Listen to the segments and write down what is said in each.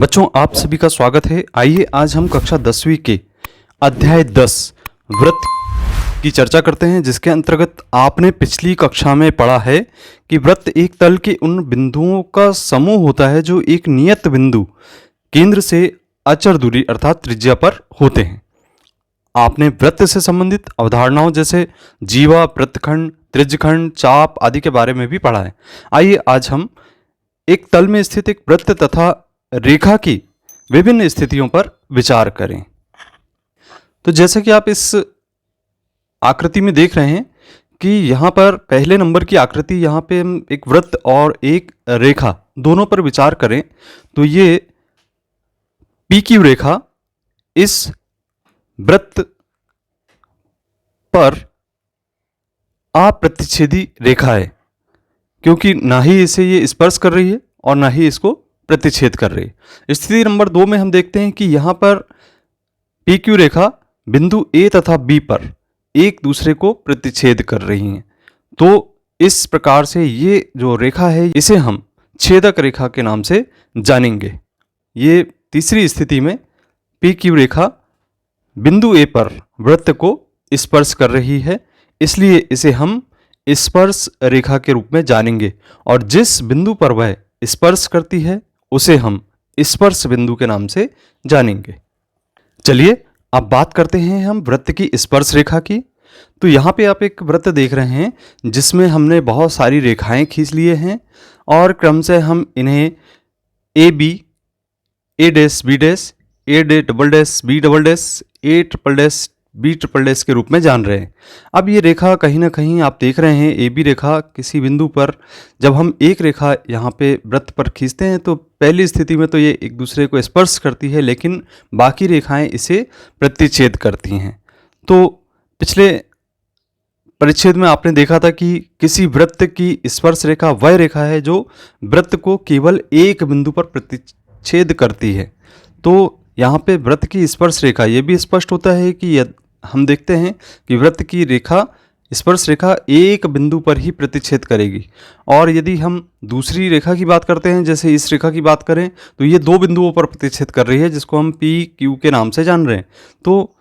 बच्चों, आप सभी का स्वागत है। आइए आज हम कक्षा 10वीं के अध्याय 10 वृत्त की चर्चा करते हैं, जिसके अंतर्गत आपने पिछली कक्षा में पढ़ा है कि वृत्त एक तल के उन बिंदुओं का समूह होता है जो एक नियत बिंदु केंद्र से अचर दूरी अर्थात त्रिज्या पर होते हैं। आपने वृत्त से संबंधित अवधारणाओं जैसे जीवा, वृत्तखंड, त्रिज्यखंड, चाप आदि के बारे में भी पढ़ा है। आइए आज हम एक तल में स्थित एक वृत्त तथा रेखा की विभिन्न स्थितियों पर विचार करें। तो जैसा कि आप इस आकृति में देख रहे हैं कि यहाँ पर पहले नंबर की आकृति, यहाँ पे हम एक वृत्त और एक रेखा दोनों पर विचार करें तो ये पी क्यू रेखा इस वृत्त पर अप्रतिच्छेदी रेखा है, क्योंकि ना ही इसे ये स्पर्श कर रही है और ना ही इसको प्रतिच्छेद कर रही है। स्थिति नंबर 2 में हम देखते हैं कि यहाँ पर पी क्यू रेखा बिंदु ए तथा बी पर एक दूसरे को प्रतिच्छेद कर रही हैं। तो इस प्रकार से ये जो रेखा है इसे हम छेदक रेखा के नाम से जानेंगे। ये तीसरी स्थिति में पी क्यू रेखा बिंदु ए पर वृत्त को स्पर्श कर रही है, इसलिए इसे हम स्पर्श रेखा के रूप में जानेंगे और जिस बिंदु पर वह स्पर्श करती है उसे हम स्पर्श बिंदु के नाम से जानेंगे। चलिए अब बात करते हैं हम वृत्त की स्पर्श रेखा की। तो यहाँ पे आप एक वृत्त देख रहे हैं जिसमें हमने बहुत सारी रेखाएं खींच लिए हैं और क्रम से हम इन्हें A B, A dash B dash, A डे double dash B double dash, A triple dash B triple dash के रूप में जान रहे हैं। अब ये रेखा कहीं ना कहीं आप देख रहे हैं, ए बी रेखा किसी बिंदु पर जब हम एक रेखा यहाँ पे वृत्त पर खींचते हैं तो पहली स्थिति में तो ये एक दूसरे को स्पर्श करती है, लेकिन बाकी रेखाएं इसे प्रतिच्छेद करती हैं। तो पिछले परिच्छेद में आपने देखा था कि किसी वृत्त की स्पर्श रेखा वह रेखा है जो वृत्त को केवल एक बिंदु पर प्रतिच्छेद करती है। तो यहाँ पे वृत्त की स्पर्श रेखा ये भी स्पष्ट होता है कि हम देखते हैं कि वृत्त की रेखा स्पर्श रेखा एक बिंदु पर ही प्रतिच्छेद करेगी, और यदि हम दूसरी रेखा की बात करते हैं, जैसे इस रेखा की बात करें तो ये दो बिंदुओं पर प्रतिच्छेद कर रही है, जिसको हम पी क्यू के नाम से जान रहे हैं। तो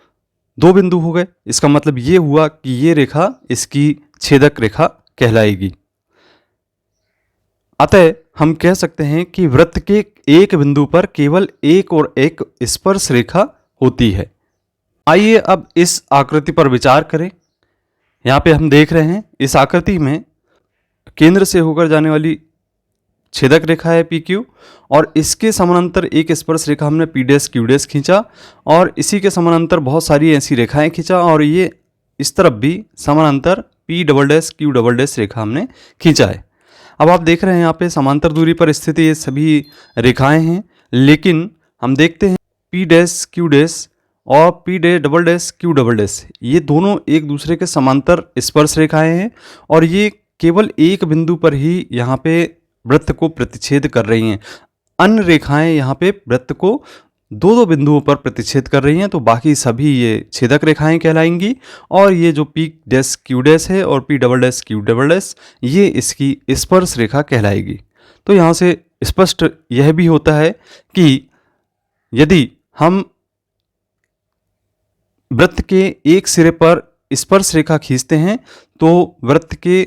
दो बिंदु हो गए, इसका मतलब ये हुआ कि ये रेखा इसकी छेदक रेखा कहलाएगी। अतः हम कह सकते हैं कि वृत्त के एक बिंदु पर केवल एक और एक स्पर्श रेखा होती है। आइए अब इस आकृति पर विचार करें। यहाँ पे हम देख रहे हैं इस आकृति में केंद्र से होकर जाने वाली छेदक रेखा है पी क्यू, और इसके समानांतर एक स्पर्श रेखा हमने पी डैश क्यू डैश खींचा, और इसी के समानांतर बहुत सारी ऐसी रेखाएं खींचा, और ये इस तरफ भी समानांतर P double dash Q double dash रेखा हमने खींचा है। अब आप देख रहे हैं यहाँ पे समांतर दूरी पर स्थित ये सभी रेखाएं हैं, लेकिन हम देखते हैं पी डैश क्यू डैश और P day double dash Q double dash ये दोनों एक दूसरे के समांतर स्पर्श रेखाएं हैं, और ये केवल एक बिंदु पर ही यहाँ पे वृत्त को प्रतिच्छेद कर रही हैं। अन्य रेखाएं यहाँ पे वृत्त को दो दो बिंदुओं पर प्रतिच्छेद कर रही हैं, तो बाकी सभी ये छेदक रेखाएं कहलाएंगी, और ये जो पी डैश क्यू डैश है और P double dash Q double dash ये इसकी स्पर्श रेखा कहलाएगी। तो यहाँ से स्पष्ट यह भी होता है कि यदि हम वृत्त के एक सिरे पर स्पर्श रेखा खींचते हैं तो वृत्त के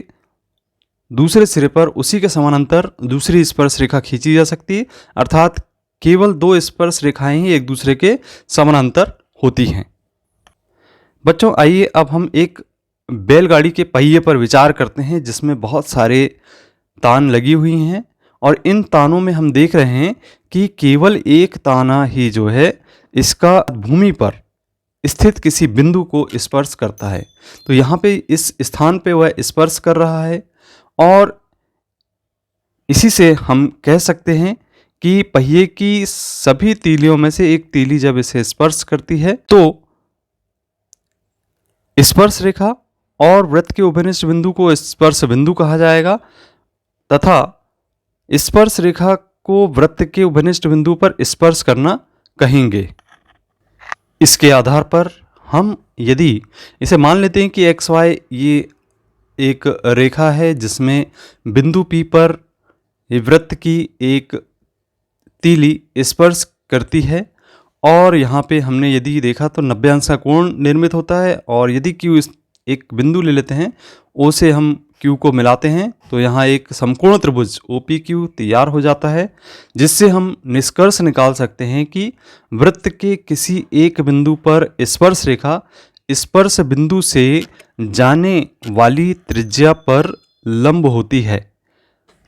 दूसरे सिरे पर उसी के समानांतर दूसरी स्पर्श रेखा खींची जा सकती है, अर्थात केवल दो स्पर्श रेखाएं ही एक दूसरे के समानांतर होती हैं। बच्चों, आइए अब हम एक बैलगाड़ी के पहिए पर विचार करते हैं जिसमें बहुत सारे तान लगी हुई हैं, और इन तानों में हम देख रहे हैं कि केवल एक ताना ही जो है इसका भूमि पर स्थित किसी बिंदु को स्पर्श करता है। तो यहाँ पे इस स्थान पे वह स्पर्श कर रहा है, और इसी से हम कह सकते हैं कि पहिए की सभी तीलियों में से एक तीली जब इसे स्पर्श करती है तो स्पर्श रेखा और वृत्त के उभयनिष्ठ बिंदु को स्पर्श बिंदु कहा जाएगा, तथा स्पर्श रेखा को वृत्त के उभयनिष्ठ बिंदु पर स्पर्श करना कहेंगे। इसके आधार पर हम यदि इसे मान लेते हैं कि एक्स वाई ये एक रेखा है जिसमें बिंदु P पर वृत्त की एक तीली स्पर्श करती है और यहाँ पे हमने यदि देखा तो 90 अंश का कोण निर्मित होता है। और यदि क्यू एक बिंदु ले लेते हैं, ओ से हम क्यू को मिलाते हैं तो यहाँ एक समकोण त्रिभुज OPQ तैयार हो जाता है, जिससे हम निष्कर्ष निकाल सकते हैं कि वृत्त के किसी एक बिंदु पर स्पर्श रेखा स्पर्श बिंदु से जाने वाली त्रिज्या पर लंब होती है।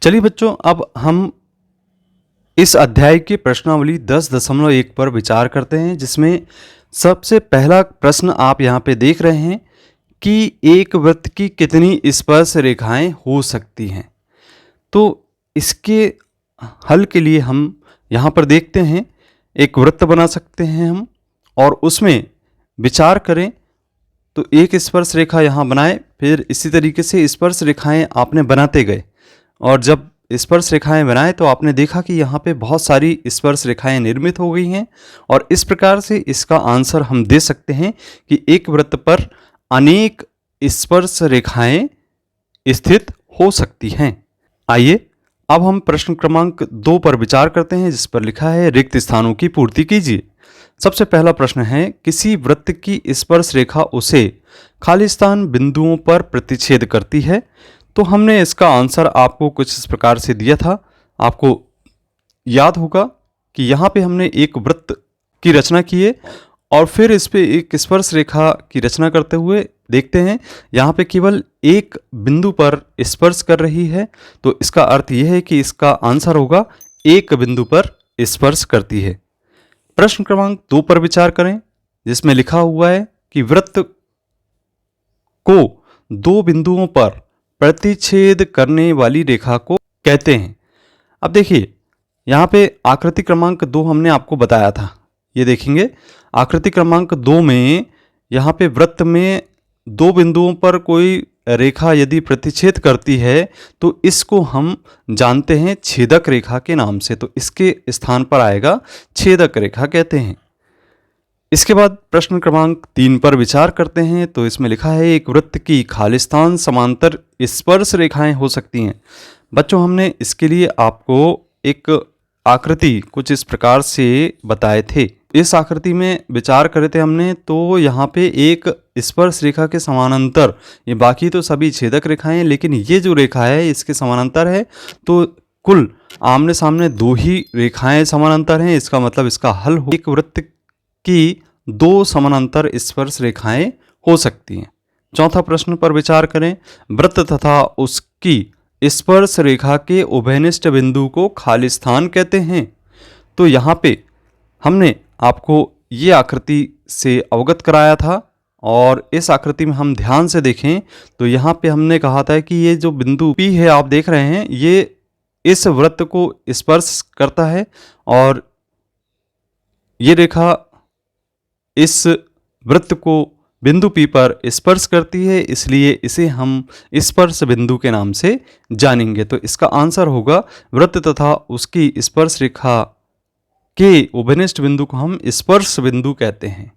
चलिए बच्चों, अब हम इस अध्याय की प्रश्नावली 10.1 पर विचार करते हैं, जिसमें सबसे पहला प्रश्न आप यहाँ पे देख रहे हैं कि एक वृत्त की कितनी स्पर्श रेखाएं हो सकती हैं। तो इसके हल के लिए हम यहाँ पर देखते हैं, एक वृत्त बना सकते हैं हम और उसमें विचार करें तो एक स्पर्श रेखा यहाँ बनाए, फिर इसी तरीके से स्पर्श रेखाएं आपने बनाते गए और जब स्पर्श रेखाएं बनाए तो आपने देखा कि यहाँ पे बहुत सारी स्पर्श रेखाएं निर्मित हो गई हैं और इस प्रकार से इसका आंसर हम दे सकते हैं कि एक वृत्त पर अनेक स्पर्श रेखाएं स्थित हो सकती हैं। आइए अब हम प्रश्न क्रमांक 2 पर विचार करते हैं, जिस पर लिखा है रिक्त स्थानों की पूर्ति कीजिए। सबसे पहला प्रश्न है, किसी वृत्त की स्पर्श रेखा उसे खाली स्थान बिंदुओं पर प्रतिच्छेद करती है। तो हमने इसका आंसर आपको कुछ इस प्रकार से दिया था। आपको याद होगा कि यहाँ पे हमने एक वृत्त की रचना की है और फिर इस पे एक स्पर्श रेखा की रचना करते हुए देखते हैं यहाँ पे केवल एक बिंदु पर स्पर्श कर रही है, तो इसका अर्थ यह है कि इसका आंसर होगा एक बिंदु पर स्पर्श करती है। प्रश्न क्रमांक 2 पर विचार करें, जिसमें लिखा हुआ है कि वृत्त को दो बिंदुओं पर प्रतिच्छेद करने वाली रेखा को कहते हैं। अब देखिए यहाँ पे आकृति क्रमांक 2 हमने आपको बताया था, ये देखेंगे आकृति क्रमांक 2 में यहाँ पे वृत्त में दो बिंदुओं पर कोई रेखा यदि प्रतिच्छेद करती है तो इसको हम जानते हैं छेदक रेखा के नाम से, तो इसके स्थान पर आएगा छेदक रेखा कहते हैं। इसके बाद प्रश्न क्रमांक 3 पर विचार करते हैं, तो इसमें लिखा है एक वृत्त की खालिस्तान समांतर स्पर्श रेखाएं हो सकती हैं। बच्चों हमने इसके लिए आपको एक आकृति कुछ इस प्रकार से बताए थे। इस आकृति में विचार करे थे हमने, तो यहाँ पे एक स्पर्श रेखा के समानांतर, ये बाकी तो सभी छेदक रेखाएं हैं लेकिन ये जो रेखा है इसके समानांतर है, तो कुल आमने सामने दो ही रेखाएं समानांतर हैं। इसका मतलब इसका हल हो एक वृत्त की दो समानांतर स्पर्श रेखाएं हो सकती हैं। चौथा प्रश्न पर विचार करें, वृत्त तथा उसकी स्पर्श रेखा के उभयनिष्ठ बिंदु को खालिस्तान कहते हैं। तो यहाँ पे हमने आपको ये आकृति से अवगत कराया था और इस आकृति में हम ध्यान से देखें तो यहाँ पे हमने कहा था कि ये जो बिंदु P है आप देख रहे हैं, ये इस वृत्त को स्पर्श करता है और ये रेखा इस वृत्त को बिंदु P पर स्पर्श करती है, इसलिए इसे हम स्पर्श बिंदु के नाम से जानेंगे। तो इसका आंसर होगा वृत्त तथा उसकी स्पर्श रेखा के उभयनिष्ठ बिंदु को हम स्पर्श बिंदु कहते हैं।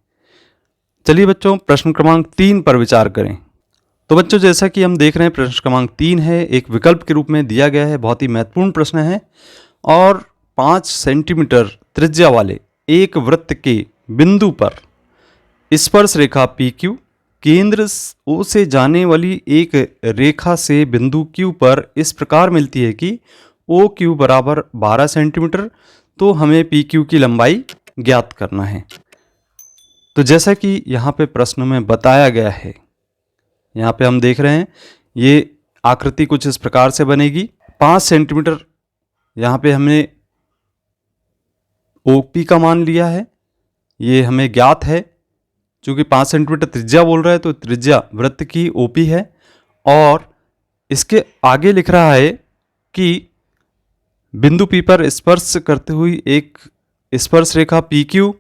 चलिए बच्चों प्रश्न क्रमांक 3 पर विचार करें। तो बच्चों जैसा कि हम देख रहे हैं प्रश्न क्रमांक 3 है, एक विकल्प के रूप में दिया गया है, बहुत ही महत्वपूर्ण प्रश्न है। और 5 सेंटीमीटर त्रिज्या वाले एक वृत्त के बिंदु पर स्पर्श रेखा PQ केंद्र O से जाने वाली एक रेखा से बिंदु Q पर इस प्रकार मिलती है कि OQ बराबर 12 सेंटीमीटर। तो हमें PQ की लंबाई ज्ञात करना है। तो जैसा कि यहाँ पे प्रश्न में बताया गया है, यहाँ पे हम देख रहे हैं ये आकृति कुछ इस प्रकार से बनेगी। 5 सेंटीमीटर यहाँ पे हमने OP का मान लिया है, ये हमें ज्ञात है। चूँकि 5 सेंटीमीटर त्रिज्या बोल रहा है तो त्रिज्या वृत्त की OP है और इसके आगे लिख रहा है कि बिंदु P पर स्पर्श करते हुई एक स्पर्श रेखा PQ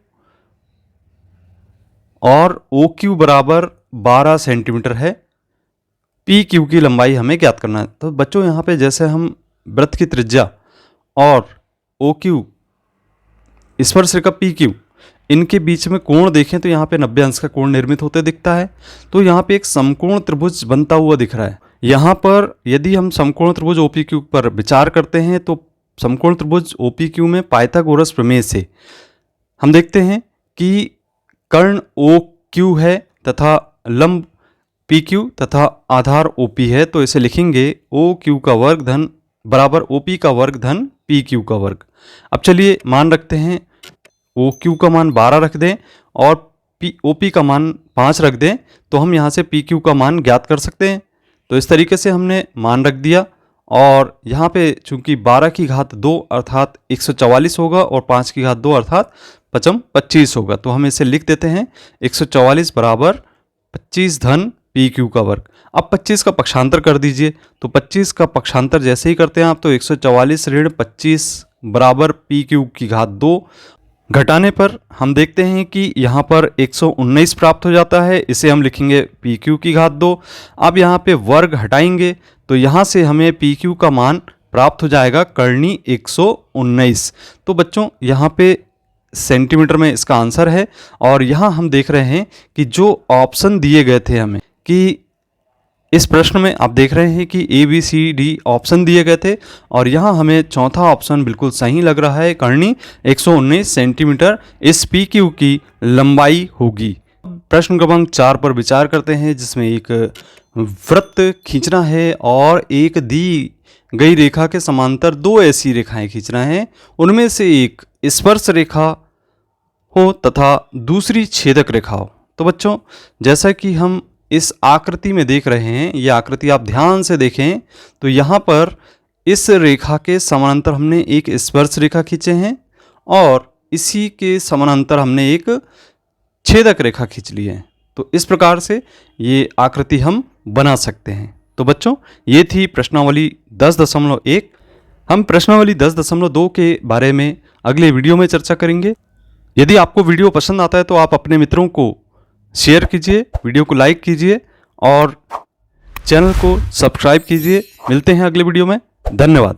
और OQ बराबर 12 सेंटीमीटर है। PQ की लंबाई हमें ज्ञात करना है। तो बच्चों यहाँ पे जैसे हम वृत्त की त्रिज्या और OQ स्पर्श रेखा PQ इनके बीच में कोण देखें तो यहाँ पे 90 अंश का कोण निर्मित होते दिखता है। तो यहाँ पे एक समकोण त्रिभुज बनता हुआ दिख रहा है। यहाँ पर यदि हम समकोण त्रिभुज OPQ पर विचार करते हैं तो समकोण त्रिभुज OPQ में पाइथागोरस प्रमेय से हम देखते हैं कि कर्ण OQ है तथा लंब PQ तथा आधार OP है, तो इसे लिखेंगे OQ का वर्ग धन बराबर OP का वर्ग धन PQ का वर्ग। अब चलिए मान रखते हैं, OQ का मान 12 रख दें और OP का मान 5 रख दें, तो हम यहाँ से PQ का मान ज्ञात कर सकते हैं। तो इस तरीके से हमने मान रख दिया और यहाँ पे चूंकि 12 की घात 2 अर्थात 144 होगा और 5 की घात 2 अर्थात 25 होगा, तो हम इसे लिख देते हैं 144 बराबर 25 धन PQ का वर्ग। अब 25 का पक्षांतर कर दीजिए, तो 25 का पक्षांतर जैसे ही करते हैं आप तो 144 ऋण 25 बराबर PQ की घात 2, घटाने पर हम देखते हैं कि यहाँ पर 119 प्राप्त हो जाता है, इसे हम लिखेंगे PQ की घात 2। अब यहाँ पे वर्ग हटाएंगे तो यहाँ से हमें PQ का मान प्राप्त हो जाएगा कर्णी 119। तो बच्चों यहाँ पे सेंटीमीटर में इसका आंसर है। और यहाँ हम देख रहे हैं कि जो ऑप्शन दिए गए थे हमें, कि इस प्रश्न में आप देख रहे हैं कि ABCD ऑप्शन दिए गए थे और यहाँ हमें चौथा ऑप्शन बिल्कुल सही लग रहा है, कर्णी 119 सेंटीमीटर इस PQ की लंबाई होगी। प्रश्न क्रमांक 4 पर विचार करते हैं, जिसमें एक वृत्त खींचना है और एक दी गई रेखा के समांतर 2 ऐसी रेखाएं खींचना है, उनमें से एक स्पर्श रेखा हो तथा दूसरी छेदक रेखा हो। तो बच्चों जैसा कि हम इस आकृति में देख रहे हैं, ये आकृति आप ध्यान से देखें तो यहाँ पर इस रेखा के समानांतर हमने एक स्पर्श रेखा खींचे हैं और इसी के समानांतर हमने एक छेदक रेखा खींच ली है। तो इस प्रकार से ये आकृति हम बना सकते हैं। तो बच्चों ये थी प्रश्नावली 10.1। हम प्रश्नावली 10.2 के बारे में अगले वीडियो में चर्चा करेंगे। यदि आपको वीडियो पसंद आता है तो आप अपने मित्रों को शेयर कीजिए, वीडियो को लाइक कीजिए और चैनल को सब्सक्राइब कीजिए। मिलते हैं अगले वीडियो में। धन्यवाद।